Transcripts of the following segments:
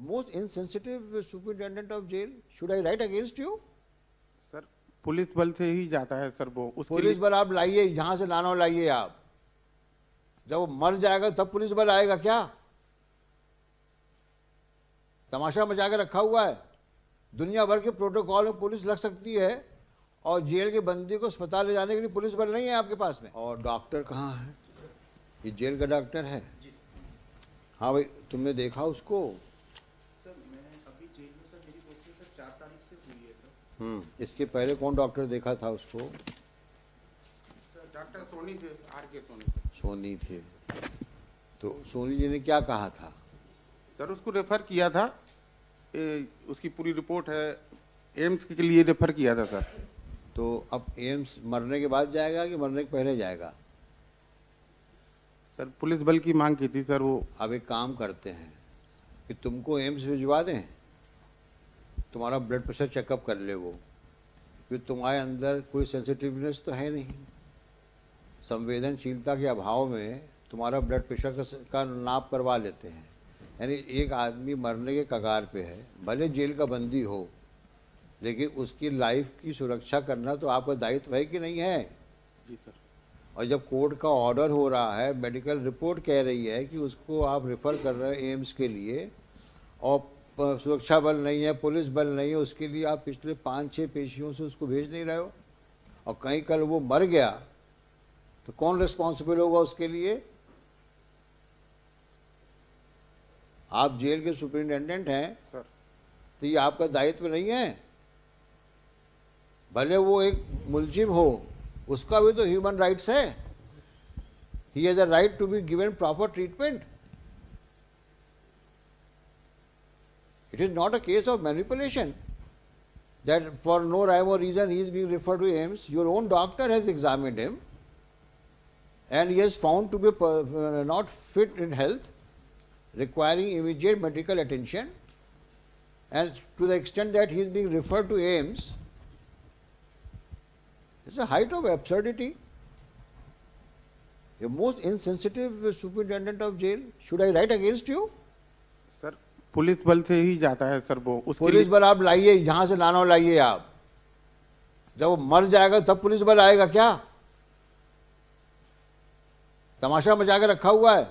Most insensitive superintendent of jail. Should I write against you? Sir police बल से ही जाता है सर वो, उसके पुलिस बल आप लाइए, जहां से लाना हो लाइए आप। जब वो मर जाएगा तब पुलिस बल आएगा क्या? तमाशा मचा के रखा हुआ है। दुनिया भर के प्रोटोकॉल में पुलिस लग सकती है और जेल के बंदी को अस्पताल ले जाने के लिए पुलिस बल नहीं है आपके पास में। और डॉक्टर कहाँ है? ये जेल का डॉक्टर है? हाँ भाई, तुमने देखा उसको? सर मैं अभी जेल में, सर मेरी पोस्टिंग सर 4 तारीख से हुई है सर। इसके पहले कौन डॉक्टर देखा था उसको? सर डॉक्टर सोनी थे, RK सोनी। सोनी थे। तो सोनी जी ने क्या कहा था? सर उसको रेफर किया था, उसकी पूरी रिपोर्ट है, एम्स के लिए रेफर किया था सर। तो अब एम्स मरने के बाद जाएगा कि मरने के पहले जाएगा? सर पुलिस बल की मांग की थी सर वो। अब एक काम करते हैं कि तुमको एम्स भिजवा दें, तुम्हारा ब्लड प्रेशर चेकअप कर ले वो, क्योंकि तुम्हारे अंदर कोई सेंसिटिवनेस तो है नहीं। संवेदनशीलता के अभाव में तुम्हारा ब्लड प्रेशर का नाप करवा लेते हैं। यानी एक आदमी मरने के कगार पे है, भले जेल का बंदी हो, लेकिन उसकी लाइफ की सुरक्षा करना तो आपका दायित्व है कि नहीं है? जी सर। और जब कोर्ट का ऑर्डर हो रहा है, मेडिकल रिपोर्ट कह रही है कि उसको आप रेफ़र कर रहे हैं एम्स के लिए, और सुरक्षा बल नहीं है, पुलिस बल नहीं है, उसके लिए आप पिछले 5-6 पेशियों से उसको भेज नहीं रहे हो, और कहीं कल वो मर गया तो कौन रिस्पॉन्सिबल होगा उसके लिए? आप जेल के सुपरिटेंडेंट हैं सर तो ये आपका दायित्व नहीं है? भले वो एक मुलजिम हो, उसका भी तो ह्यूमन राइट्स है। He has a right to be given proper treatment. It is not a case of manipulation that for no rhyme or reason he is being referred to AIIMS. Your own doctor has examined him and he has found to be not fit in health, requiring immediate medical attention, and to the extent that he is being referred to AIIMS, it's a height of absurdity. The most insensitive superintendent of jail. Should I write against you? Sir police बल से ही जाता है sir वो, उसके police बल आप लाइए, जहां से लाना हो लाइए आप। जब वो मर जाएगा तब पुलिस बल आएगा क्या? तमाशा मचा के रखा हुआ है।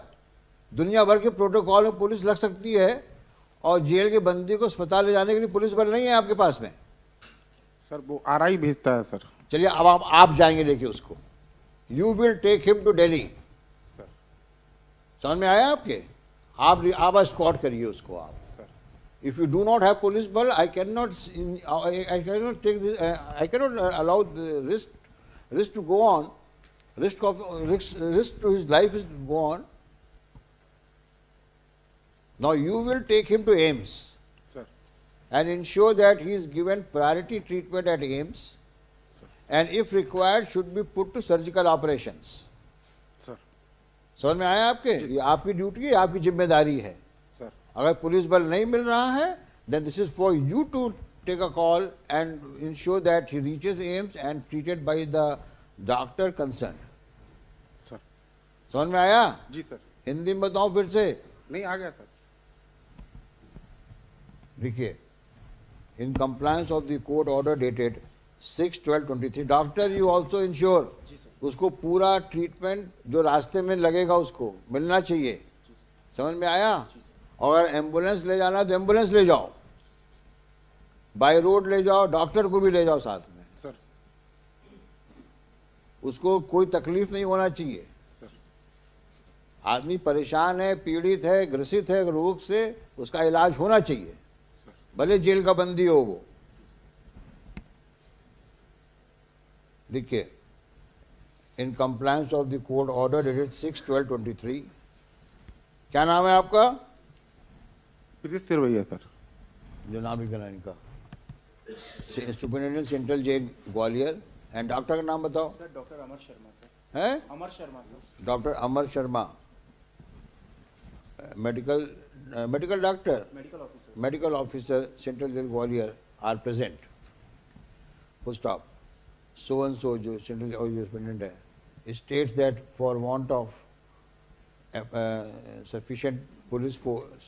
दुनिया भर के प्रोटोकॉल में पुलिस लग सकती है और जेल के बंदी को अस्पताल ले जाने के लिए पुलिस बल नहीं है आपके पास में। सर वो RI भेजता है सर। चलिए अब आप जाएंगे लेके उसको। You will take him to Delhi. समझ में आया आपके? आप एस्कॉर्ट करिए उसको आप। If you do not have police ball, I cannot take this. I cannot allow the risk to go on. Risk to his life is go on. Now you will take him to AIIMS, sir, and ensure that he is given priority treatment at AIIMS, and if required should be put to surgical operations. sir, समझ में आया आपके? ये आपकी duty है, आपकी जिम्मेदारी है। sir, अगर पुलिस बल नहीं मिल रहा है, then this is for you to take a call and ensure that he reaches AIIMS and treated by the doctor concerned. sir, समझ में आया? जी सर। हिंदी में बताऊं फिर से? नहीं आ गया सर। देखिए, in compliance of the court order dated 6/12/23, doctor you also ensure उसको पूरा ट्रीटमेंट जो रास्ते में लगेगा उसको मिलना चाहिए। समझ में आया? और एम्बुलेंस ले जाना तो एम्बुलेंस ले जाओ, बाय रोड ले जाओ, डॉक्टर को भी ले जाओ साथ में। सर उसको कोई तकलीफ नहीं होना चाहिए। सर आदमी परेशान है, पीड़ित है, ग्रसित है रोग से, उसका इलाज होना चाहिए, भले जेल का बंदी हो वो। देखिए, in compliance of the court order dated 6/12/23। क्या नाम है आपका? प्रीत तिरवैया सर। जो नाम लिखा है इनका, superintendent central jail Gwalior. And doctor का नाम बताओ। Sir doctor Amar Sharma sir. है? Amar Sharma sir. Doctor Amar Sharma, medical doctor, medical officer central jail Gwalior are present. Full stop. So and so जो सेंट्रल सुपरिटेंडेंट है states that for want of sufficient police force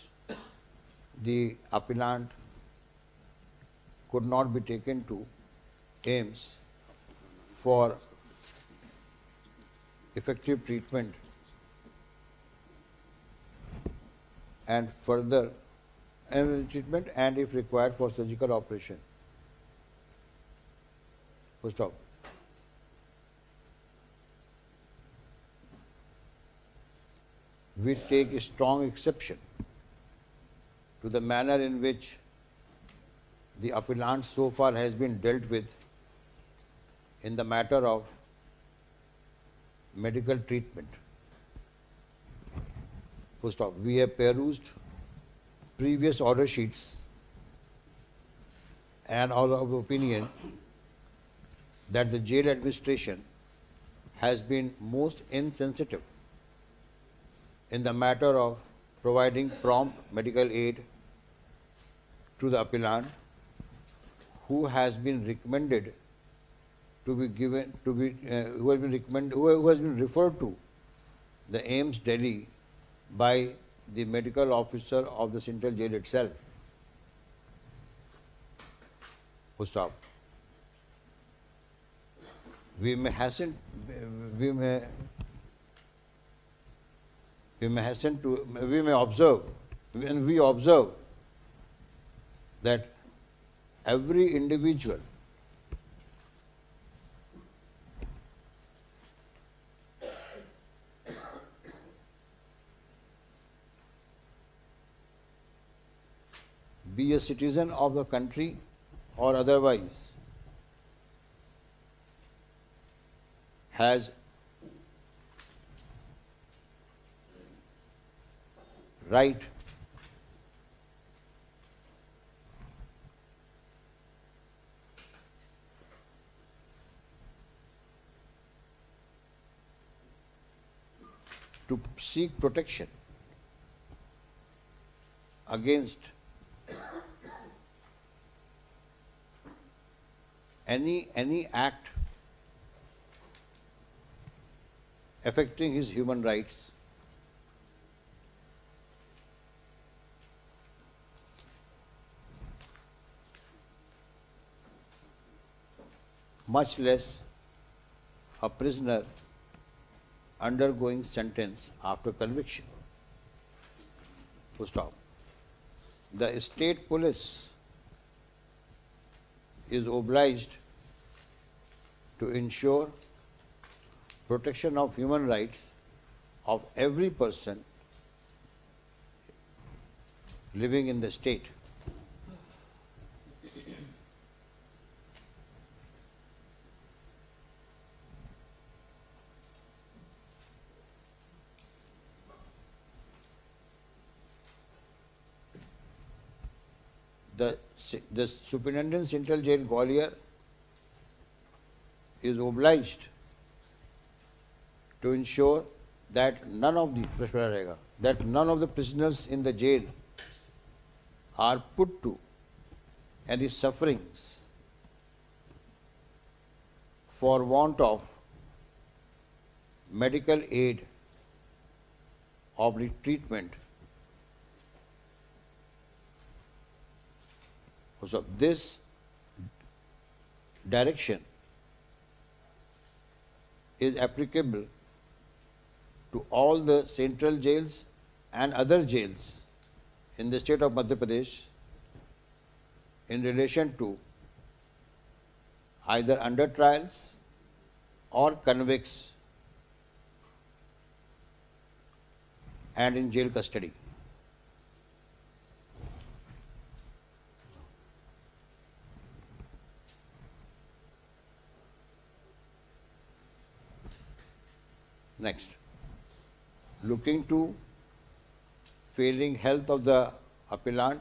the appellant could not be taken to AIMS for effective treatment and further treatment, and if required for surgical operation. Full stop. We take a strong exception to the manner in which the appellant so far has been dealt with in the matter of medical treatment. Full stop. We have perused previous order sheets and are of opinion that the jail administration has been most insensitive in the matter of providing prompt medical aid to the appellant, who has been recommended to be given to be who has been referred to the AIMS Delhi by the medical officer of the Central Jail itself. Full stop. We may hasten to observe, when we observe that every individual be a citizen of the country or otherwise has right to seek protection against any act affecting his human rights, much less a prisoner undergoing sentence after conviction. Full stop. The state police is obliged to ensure protection of human rights of every person living in the state. The Superintendent Central Jail Gwalior is obliged to ensure that none of the prisoners in the jail are put to any sufferings for want of medical aid or treatment. So this direction is applicable to all the central jails and other jails in the state of Madhya Pradesh in relation to either under trials or convicts and in jail custody. Next, looking to failing health of the appellant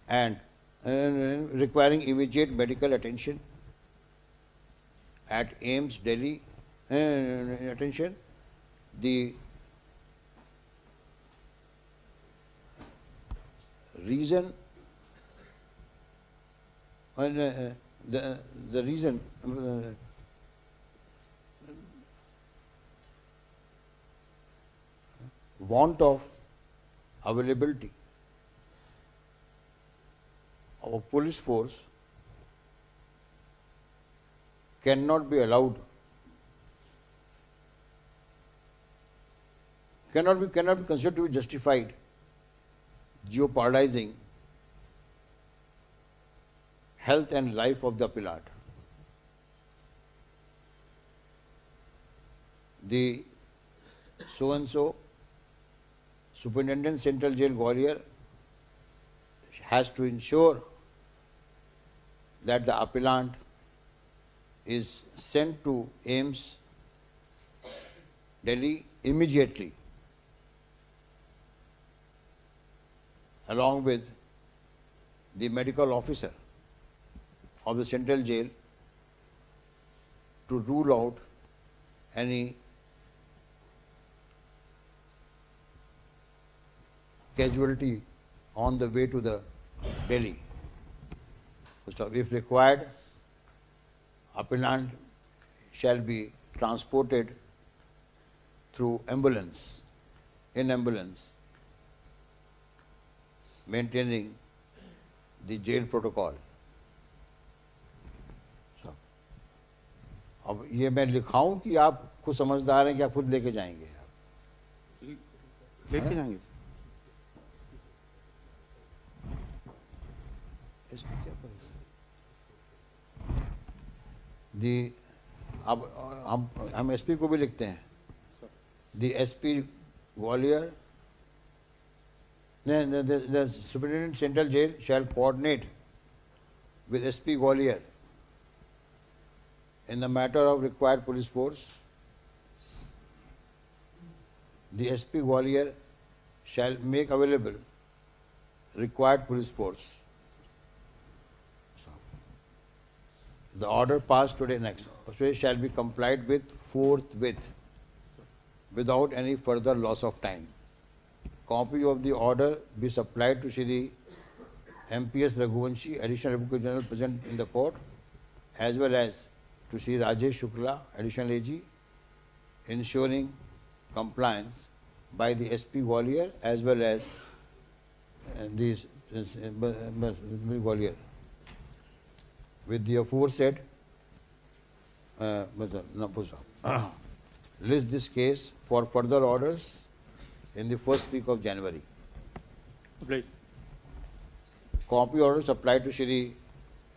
and requiring immediate medical attention at AIMS Delhi, the reason the reason want of availability of a police force cannot be allowed, cannot be considered to be justified, jeopardizing health and life of the appellant. The so-and-so Superintendent Central Jail Gwalior has to ensure that the appellant is sent to AIIMS Delhi immediately, along with the medical officer of the Central Jail, to rule out any casualty on the way to the Delhi. So if required, appellant shall be transported through ambulance, in ambulance, maintaining the jail protocol. So, अब ये मैं लिखाऊं कि आप खुद समझदार हैं कि आप खुद लेके जाएंगे? लेके जाएंगे। इसमें क्या करेंगे? अब हम एसपी को भी लिखते हैं। The SP Gwalior, the Superintendent Central Jail shall coordinate with SP Gwalior in the matter of required police force. The SP Gwalior shall make available required police force. The order passed today next shall be complied with forthwith, without any further loss of time. Copy of the order be supplied to Shri MPS Raghuvanshi, Additional Advocate General present in the court, as well as to Shri Rajesh Shukla, Additional AG, ensuring compliance by the SP Gwalior as well as this Gwalior with the aforesaid list this case for further orders in the first week of January. Right. Copy orders applied to Shri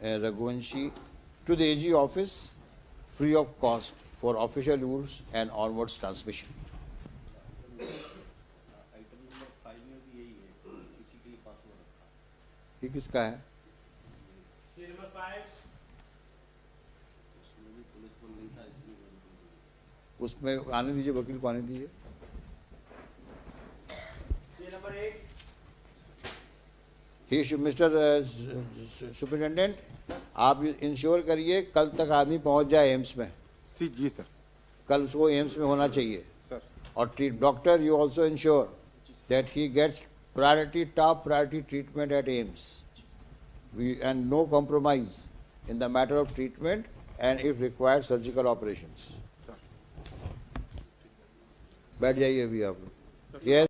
Raghuvanshi to the AG office free of cost for official use and onwards transmission. Item number 5 में भी यही है, इसी के लिए पास हो रखा है। ये किसका है? नंबर 5 उसमें भी पुलिस को नहीं था, इसलिए उसमें आने दीजिए, वकील को आने दीजिए। नंबर 1 ही मिस्टर सुपरिटेंडेंट, आप इंश्योर करिए कल तक आदमी पहुंच जाए एम्स में। जी सर। कल उसको एम्स में होना चाहिए। सर। और doctor, you also ensure that he gets priority, top priority treatment at AIIMS, and no compromise in the matter of treatment and if required surgical operations. बैठ जाइए अभी आप। यस।